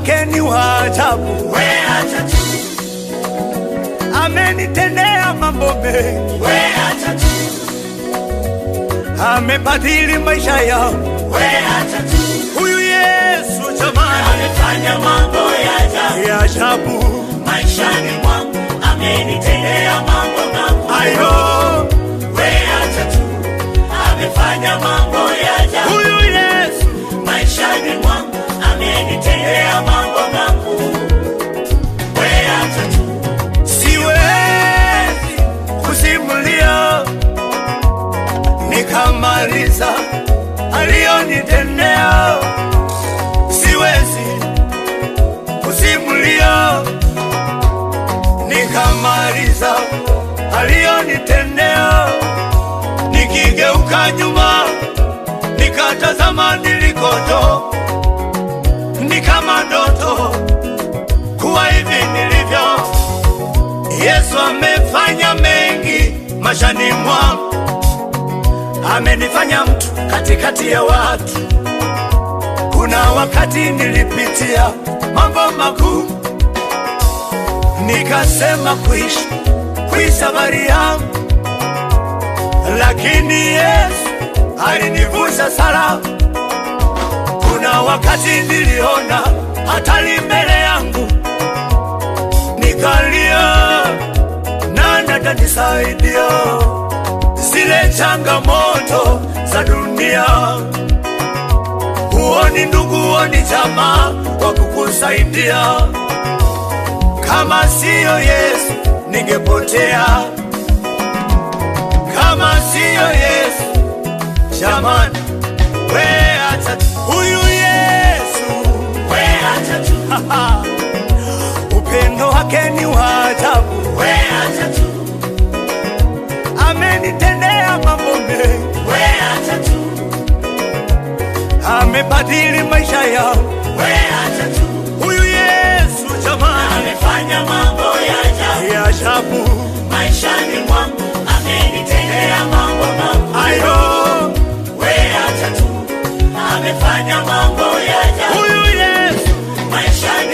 wake ni wa ajabu, we acha tu. Amenitendea mambo mengi, we acha tu. amebadili maisha yangu, we acha tu. huyu Yesu jamani, amefanya mambo ya ajabu maishani mwangu, amenitendea mambo makuu. ayo, we acha tu. amefanya mambo ya ajabu, huyu Yesu maishani mwangu, amenitendea mambo makuu. we acha tu. siwezi kusimulia nikamaliza aliyonitendea, siwezi kusimulia nikamaliza aliyonitendea. Nikigeuka nyuma nikatazama nilikotoka, ni kama ndoto kuwa hivi nilivyo. Yesu amefanya mengi maishani mwangu, amenifanya mtu katikati ya watu. Kuna wakati nilipitia mambo magumu, nikasema kuishi safari yangu, lakini Yesu alinivusa salama. Kuna wakati niliona hatari mbele yangu, nikalia, nani atanisaidia? Zile changamoto za dunia, huoni ndugu, huoni jamaa wa kukusaidia. Kama siyo Yesu ningepotea, kama siyo Yesu jamani, we acha tu. Huyu Yesu we acha tu. upendo wake ni wa ajabu, we acha tu. amenitendea mambo mengi, we acha tu. amebadili maisha yangu, we acha tu.